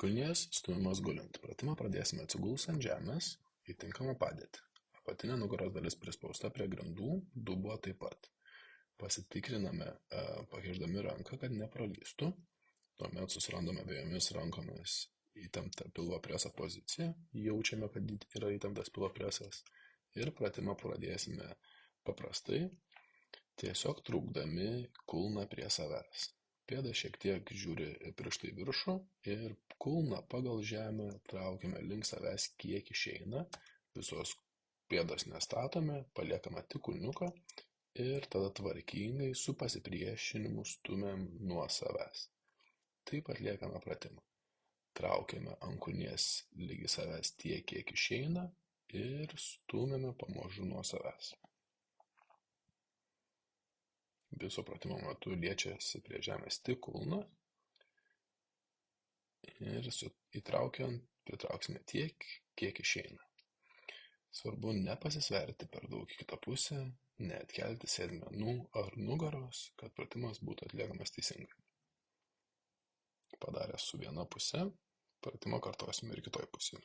Kulnies stūmimas gulint. Pratimą pradėsime atsigulus ant žemės į tinkamą padėtį. Apatinė nugaros dalis prispausta prie grindų, dubuo taip pat. Pasitikriname, pakišdami ranką, kad nepralystų. Tuomet susirandame abiejomis rankomis įtemptą pilvo preso poziciją. Jaučiame, kad yra įtemptas pilvo presas. Ir pratimą pradėsime paprastai, tiesiog trūkdami kulną prie savęs. Pėda šiek tiek žiūri pirštai viršų ir kulną pagal žemę traukiame link savęs kiek išeina. Visos pėdos nestatome, paliekame tik kulniuką ir tada tvarkingai su pasipriešinimu stumiam nuo savęs. Taip atliekame pratimą. Traukiame ant kulnies lygi savęs tiek, kiek išeina ir stumiame pamažu nuo savęs. Viso pratimo metu liečiasi prie žemės tik kulną ir įtraukiant pritrauksime tiek, kiek išeina. Svarbu nepasisverti per daug į kitą pusę, neatkelti sėdmenų ar nugaros, kad pratimas būtų atliekamas teisingai. Padarę su viena puse, pratimą kartosime ir kitoj pusėje.